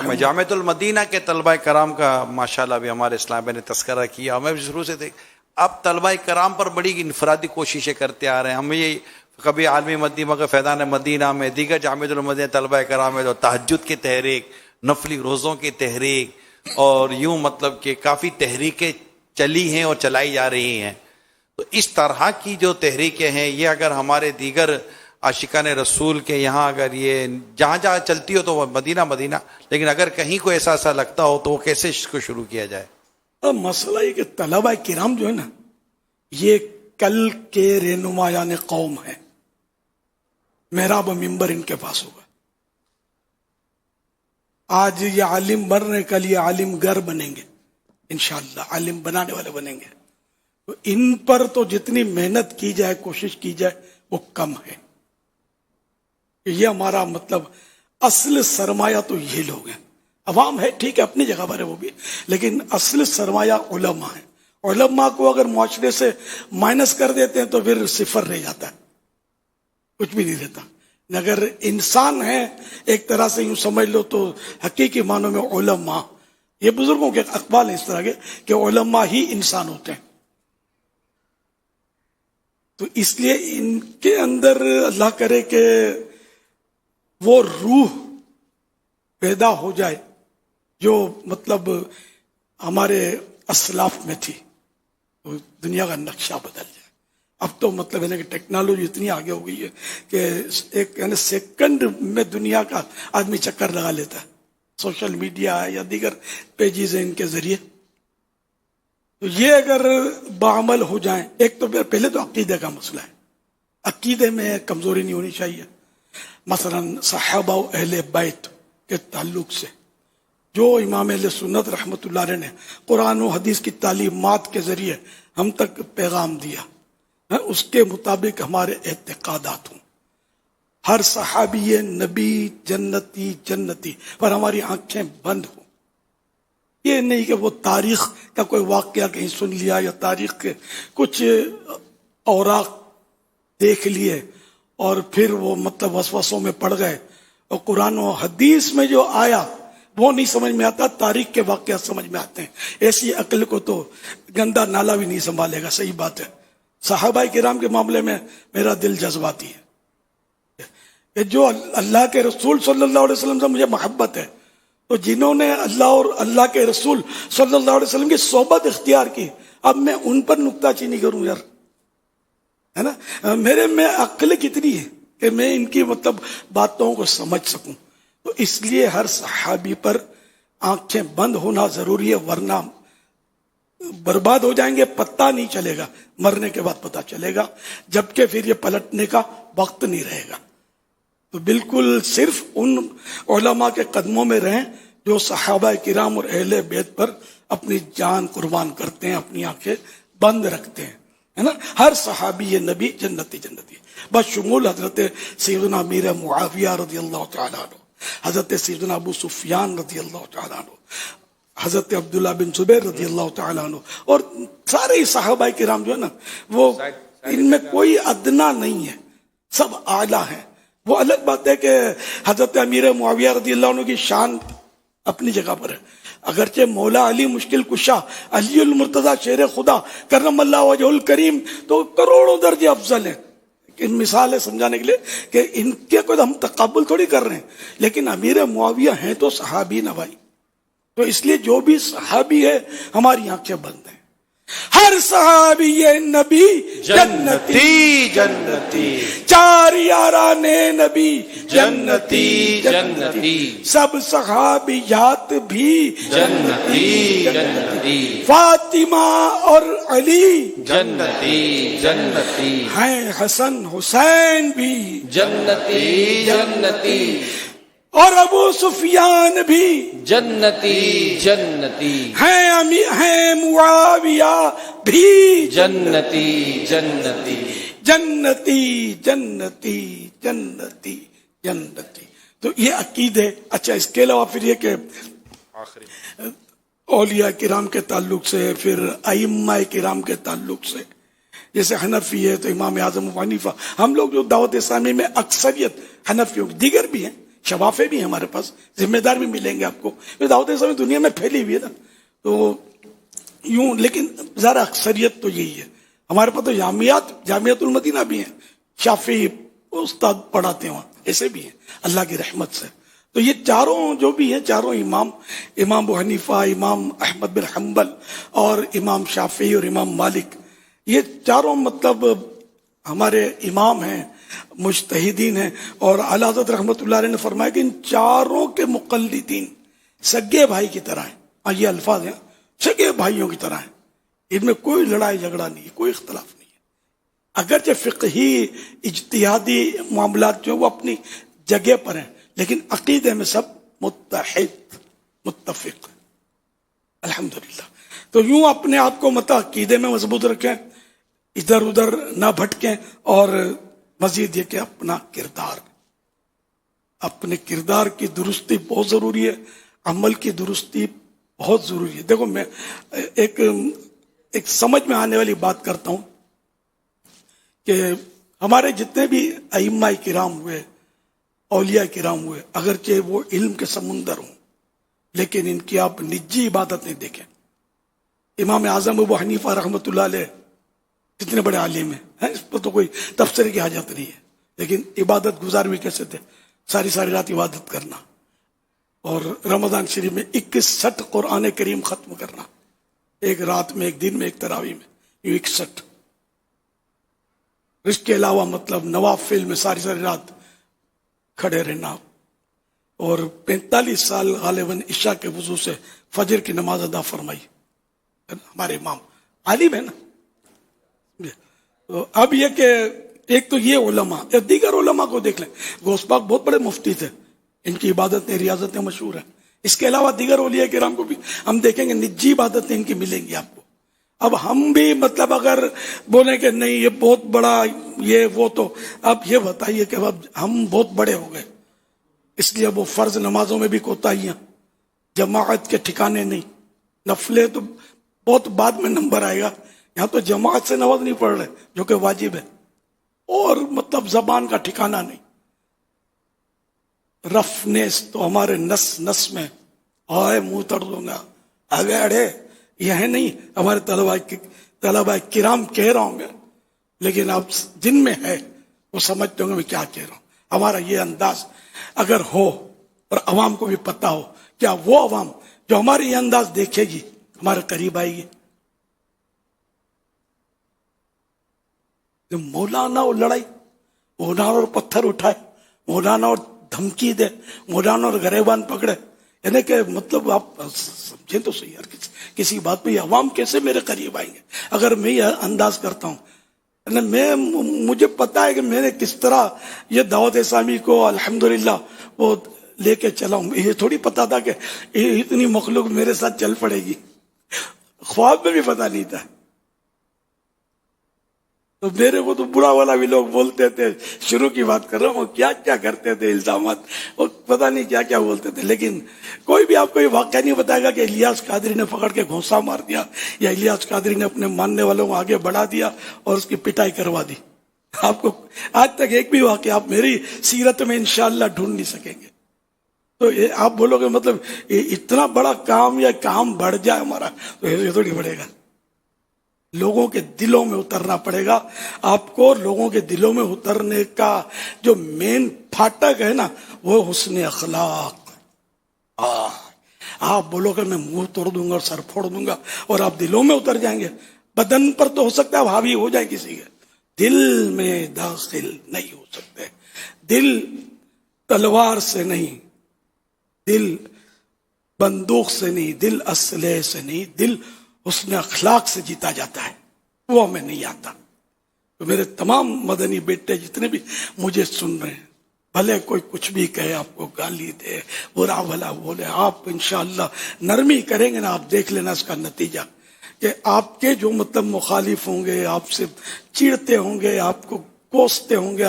میں جامعۃ المدینہ کے طلبہ کرام کا ماشاءاللہ بھی ہمارے اسلام میں نے تذکرہ کیا. ہمیں بھی شروع سے اب طلبہ کرام پر بڑی انفرادی کوششیں کرتے آ رہے ہیں. ہمیں یہ کبھی عالمی مدینہ کا فیضان مدینہ میں دیگر جامعۃ المدینہ طلبہ کرام میں جو تہجد کی تحریک، نفلی روزوں کی تحریک اور یوں مطلب کہ کافی تحریکیں چلی ہیں اور چلائی جا رہی ہیں. تو اس طرح کی جو تحریکیں ہیں یہ اگر ہمارے دیگر عاشقان رسول کے یہاں اگر یہ جہاں جہاں چلتی ہو تو وہ مدینہ مدینہ، لیکن اگر کہیں کو ایسا لگتا ہو تو وہ کیسے اس کو شروع کیا جائے؟ اب مسئلہ یہ کہ طلبہ کرام جو ہے نا یہ کل کے رہنمایان قوم ہیں. محراب و ممبر ان کے پاس ہوگا. آج یہ عالم بن رہے، کل یہ عالم گر بنیں گے انشاءاللہ، عالم بنانے والے بنیں گے. تو ان پر تو جتنی محنت کی جائے، کوشش کی جائے وہ کم ہے. یہ ہمارا مطلب اصل سرمایہ تو یہ لوگ ہیں. عوام ہے ٹھیک ہے اپنی جگہ پر ہے وہ بھی، لیکن اصل سرمایہ علماء ہے. علماء کو اگر معاشرے سے مائنس کر دیتے ہیں تو پھر صفر رہ جاتا ہے، کچھ بھی نہیں رہتا. اگر انسان ہے ایک طرح سے یوں سمجھ لو تو حقیقی معنوں میں علماء، یہ بزرگوں کے اقوال ہیں اس طرح کے کہ علماء ہی انسان ہوتے ہیں. تو اس لیے ان کے اندر اللہ کرے کہ وہ روح پیدا ہو جائے جو مطلب ہمارے اسلاف میں تھی، تو دنیا کا نقشہ بدل جائے. اب تو مطلب ہے نا کہ ٹیکنالوجی اتنی آگے ہو گئی ہے کہ ایک یعنی سیکنڈ میں دنیا کا آدمی چکر لگا لیتا ہے. سوشل میڈیا ہے یا دیگر پیجز ہیں ان کے ذریعے. تو یہ اگر بعمل ہو جائیں، ایک تو پہلے تو عقیدے کا مسئلہ ہے، عقیدے میں کمزوری نہیں ہونی چاہیے. مثلا صحابہ و اہل بیت کے تعلق سے جو امام اہل سنت رحمۃ اللہ علیہ نے قرآن و حدیث کی تعلیمات کے ذریعے ہم تک پیغام دیا، اس کے مطابق ہمارے اعتقادات ہوں. ہر صحابی نبی جنتی جنتی پر ہماری آنکھیں بند ہوں. یہ نہیں کہ وہ تاریخ کا کوئی واقعہ کہیں سن لیا یا تاریخ کے کچھ اوراق دیکھ لیے اور پھر وہ مطلب وسوسوں میں پڑ گئے اور قرآن و حدیث میں جو آیا وہ نہیں سمجھ میں آتا، تاریخ کے واقعات سمجھ میں آتے ہیں. ایسی عقل کو تو گندا نالا بھی نہیں سنبھالے گا. صحیح بات ہے. صحابہ کرام کے معاملے میں میرا دل جذباتی ہے کہ جو اللہ کے رسول صلی اللہ علیہ وسلم سے مجھے محبت ہے، تو جنہوں نے اللہ اور اللہ کے رسول صلی اللہ علیہ وسلم کی صحبت اختیار کی، اب میں ان پر نکتہ چینی کروں یار، ہے نا؟ میرے میں عقل کتنی ہے کہ میں ان کی مطلب باتوں کو سمجھ سکوں. تو اس لیے ہر صحابی پر آنکھیں بند ہونا ضروری ہے، ورنہ برباد ہو جائیں گے. پتہ نہیں چلے گا، مرنے کے بعد پتہ چلے گا، جبکہ پھر یہ پلٹنے کا وقت نہیں رہے گا. تو بالکل صرف ان علماء کے قدموں میں رہیں جو صحابہ کرام اور اہل بیت پر اپنی جان قربان کرتے ہیں، اپنی آنکھیں بند رکھتے ہیں، ہے نا؟ ہر صحابی یہ نبی جنتی جنتی، بس شمول حضرت سیدنا امیر معاویہ رضی اللہ تعالیٰ عنہ، حضرت سیدنا ابو سفیان رضی اللہ تعالیٰ عنہ، حضرت عبداللہ بن زبیر رضی اللہ تعالیٰ عنہ، اور سارے صحابہ کرام جو ہے نا وہ ان میں کوئی ادنا نہیں ہے، سب اعلیٰ ہیں. وہ الگ بات ہے کہ حضرت امیر معاویہ رضی اللہ عنہ کی شان اپنی جگہ پر ہے، اگرچہ مولا علی مشکل کشا، علی المرتضی شیر خدا کرم اللہ وجہ الکریم تو کروڑوں درجے افضل ہیں. ان مثال ہے سمجھانے کے لیے کہ ان کے کوئی ہم تقابل تھوڑی کر رہے ہیں، لیکن امیر معاویہ ہیں تو صحابی نہ بھائی. تو اس لیے جو بھی صحابی ہے ہماری آنکھیں بند ہیں. ہر صحابی نبی جنتی جنتی، چار یاران نبی جنتی جنتی، سب صحابیات بھی جنتی جنتی، فاطمہ اور علی جنتی جنتی، ہیں حسن حسین بھی جنتی جنتی، اور ابو سفیان بھی جنتی جنتی، ہیں معاویہ بھی جنتی جنتی جنتی جنتی جنتی جنتی. تو یہ عقیدے. اچھا اس کے علاوہ پھر یہ کہ اولیاء کرام کے تعلق سے، پھر ائمہ کرام کے تعلق سے، جیسے حنفی ہے تو امام اعظم ابو حنیفہ، ہم لوگ جو دعوت اسلامی میں اکثریت حنفیوں، دیگر بھی ہیں شفافے بھی ہیں ہمارے پاس، ذمہ دار بھی ملیں گے آپ کو. دعوت اسلامی دنیا میں پھیلی ہوئی ہے نا، تو یوں، لیکن ذرا اکثریت تو یہی ہے. ہمارے پاس تو جامعۃ المدینہ بھی ہیں، شافعی استاد پڑھاتے ہیں وہاں، ایسے بھی ہیں اللہ کی رحمت سے. تو یہ چاروں جو بھی ہیں، چاروں امام ابو حنیفہ، امام احمد بن حنبل اور امام شافعی اور امام مالک، یہ چاروں مطلب ہمارے امام ہیں، مجتہدین ہیں. اور اعلیٰ حضرت رحمۃ اللہ علیہ نے فرمایا کہ ان چاروں کے مقلدین سگے بھائی کی طرح ہیں. یہ الفاظ ہیں، سگے بھائیوں کی طرح ہیں. ان میں کوئی لڑائی جھگڑا نہیں ہے، کوئی اختلاف نہیں ہے. اگرچہ فقہی اجتہادی معاملات جو وہ اپنی جگہ پر ہیں، لیکن عقیدے میں سب متفق الحمدللہ. تو یوں اپنے آپ کو عقیدے میں مضبوط رکھیں، ادھر ادھر نہ بھٹکیں. اور مزید یہ کہ اپنے کردار کی درستی بہت ضروری ہے، عمل کی درستی بہت ضروری ہے. دیکھو میں ایک سمجھ میں آنے والی بات کرتا ہوں کہ ہمارے جتنے بھی ائمہ کرام ہوئے، اولیاء کرام ہوئے، اگرچہ وہ علم کے سمندر ہوں، لیکن ان کی آپ نجی عبادتیں دیکھیں. امام اعظم ابو حنیفہ رحمۃ اللہ علیہ کتنے بڑے عالم ہیں، اس پر تو کوئی تبصرے کی حاجت نہیں ہے، لیکن عبادت گزار بھی کیسے تھے؟ ساری رات عبادت کرنا، اور رمضان شریف میں 61 قرآن کریم ختم کرنا، ایک رات میں، ایک دن میں، ایک تراویح میں، یہ 61. اس کے علاوہ مطلب نوافل میں ساری رات کھڑے رہنا، اور 45 سال غالباً عشاء کے وضو سے فجر کی نماز ادا فرمائی. ہمارے امام عالم ہے نا. تو اب یہ کہ ایک تو یہ علماء، دیگر علماء کو دیکھ لیں. غوث پاک بہت بڑے مفتی تھے، ان کی عبادتیں ریاضتیں مشہور ہیں. اس کے علاوہ دیگر اولیاء کرام کو بھی ہم دیکھیں گے، نجی عبادتیں ان کی ملیں گی آپ کو. اب ہم بھی مطلب اگر بولیں کہ نہیں یہ بہت بڑا یہ وہ، تو اب یہ بتائیے کہ اب ہم بہت بڑے ہو گئے، اس لیے اب وہ فرض نمازوں میں بھی کوتاہیاں، جماعت کے ٹھکانے نہیں. نفلیں تو بہت بعد میں نمبر آئے گا، یہاں تو جماعت سے نماز نہیں پڑھ رہے جو کہ واجب ہے، اور مطلب زبان کا ٹھکانہ نہیں. رفنیس تو ہمارے نس میں، آئے منہ تڑ دوں گا، آگے اڑے، یہ ہے نہیں. ہمارے طلباء کرام کہہ رہا ہوں گے، لیکن اب جن میں ہے وہ سمجھتے ہوں گے میں کیا کہہ رہا ہوں. ہمارا یہ انداز اگر ہو اور عوام کو بھی پتا ہو، کیا وہ عوام جو ہمارے یہ انداز دیکھے گی ہمارے قریب آئے گی؟ مولانا اور لڑائی، مولانا اور پتھر اٹھائے، مولانا اور دھمکی دے، مولانا اور گریبان پکڑے، یعنی کہ مطلب آپ سمجھیں تو صحیح. یار کسی بات پہ یہ عوام کیسے میرے قریب آئیں گے اگر میں یہ انداز کرتا ہوں؟ مجھے پتا ہے کہ میں نے کس طرح یہ دعوت اسلامی کو الحمدللہ وہ لے کے چلا ہوں. یہ تھوڑی پتا تھا کہ اتنی مخلوق میرے ساتھ چل پڑے گی، خواب میں بھی پتا نہیں تھا. تو میرے کو تو برا والا بھی لوگ بولتے تھے، شروع کی بات کر رہا ہوں، کیا کیا کرتے تھے الزامات، اور پتہ نہیں کیا کیا بولتے تھے. لیکن کوئی بھی آپ کو یہ واقعہ نہیں بتائے گا کہ الیاس قادری نے پکڑ کے گھونسا مار دیا، یا الیاس قادری نے اپنے ماننے والوں کو آگے بڑھا دیا اور اس کی پٹائی کروا دی. آپ کو آج تک ایک بھی واقعہ آپ میری سیرت میں انشاءاللہ ڈھونڈ نہیں سکیں گے. تو آپ بولو گے مطلب اتنا بڑا کام یا کام بڑھ جائے ہمارا، تو یہ تھوڑی بڑھے گا. لوگوں کے دلوں میں اترنا پڑے گا آپ کو. لوگوں کے دلوں میں اترنے کا جو مین پھاٹک ہے نا، وہ حسن اخلاق. آپ بولو کہ میں منہ توڑ دوں گا اور سر پھوڑ دوں گا، اور آپ دلوں میں اتر جائیں گے. بدن پر تو ہو سکتا ہے حاوی ہو جائے کسی کے، دل میں داخل نہیں ہو سکتے. دل تلوار سے نہیں، دل بندوق سے نہیں، دل اسلحے سے نہیں، دل حسن اخلاق سے جیتا جاتا ہے. وہ ہمیں نہیں آتا. تو میرے تمام مدنی بیٹے جتنے بھی مجھے سن رہے ہیں، بھلے کوئی کچھ بھی کہے، آپ کو گالی دے، برا بھلا بولے، آپ انشاءاللہ نرمی کریں گے نا، آپ دیکھ لینا اس کا نتیجہ کہ آپ کے جو مطلب مخالف ہوں گے، آپ سے چیڑتے ہوں گے، آپ کو کوستے ہوں گے،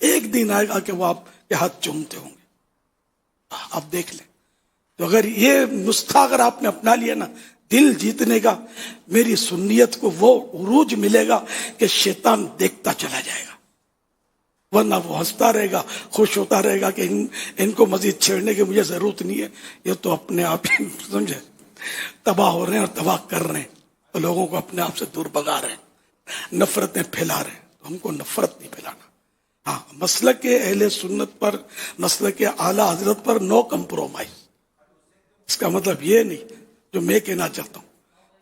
ایک دن آئے گا کہ وہ آپ کے ہاتھ چومتے ہوں گے. آپ دیکھ لیں. تو اگر یہ نسخہ اگر آپ نے اپنا لیا نا دل جیتنے کا، میری سنیت کو وہ عروج ملے گا کہ شیطان دیکھتا چلا جائے گا. ورنہ وہ ہنستا رہے گا، خوش ہوتا رہے گا کہ ان کو مزید چھیڑنے کی مجھے ضرورت نہیں ہے، یہ تو اپنے آپ ہی سمجھے تباہ ہو رہے ہیں اور تباہ کر رہے ہیں، تو لوگوں کو اپنے آپ سے دور بھگا رہے ہیں، نفرتیں پھیلا رہے ہیں. تو ہم کو نفرت نہیں پھیلانا. ہاں، مسلک اہل سنت پر، مسلک اعلیٰ حضرت پر نو کمپرومائز. اس کا مطلب یہ نہیں جو میں کہنا چاہتا ہوں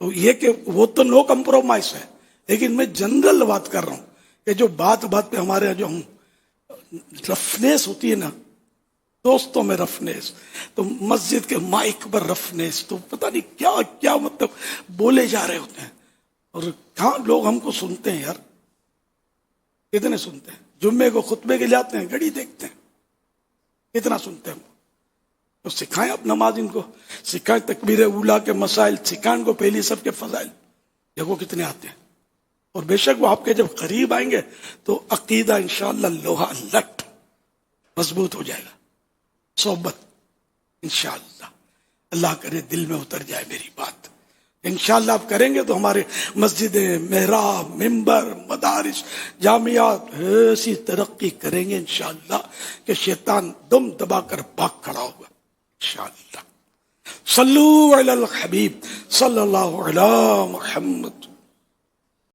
تو یہ کہ وہ تو نو کمپرومائز ہے، لیکن میں جنرل بات کر رہا ہوں کہ جو بات پہ ہمارے جو رفنیس ہوتی ہے نا، دوستوں میں رفنیس، تو مسجد کے مائک پر رفنیس، تو پتہ نہیں کیا کیا مطلب بولے جا رہے ہوتے ہیں. اور کہاں لوگ ہم کو سنتے ہیں یار، کتنے سنتے ہیں؟ جمعے کو خطبے کے جاتے ہیں، گھڑی دیکھتے ہیں، کتنا سنتے ہیں. تو سکھائیں اب نماز، ان کو سکھائیں تکبیر اولا کے مسائل، سکھائیں کو پہلی صف کے فضائل، دیکھو کتنے آتے ہیں. اور بے شک وہ آپ کے جب قریب آئیں گے تو عقیدہ انشاءاللہ لوہا لٹ مضبوط ہو جائے گا. صحبت انشاءاللہ، اللہ کرے دل میں اتر جائے میری بات. انشاءاللہ آپ کریں گے تو ہمارے مسجدیں، محراب، ممبر، مدارس، جامعات ایسی ترقی کریں گے انشاءاللہ کہ شیطان دم دبا کر بھاگ کھڑا ہوگا انشاءاللہ. صلو علی الحبیب صلی اللہ علی محمد.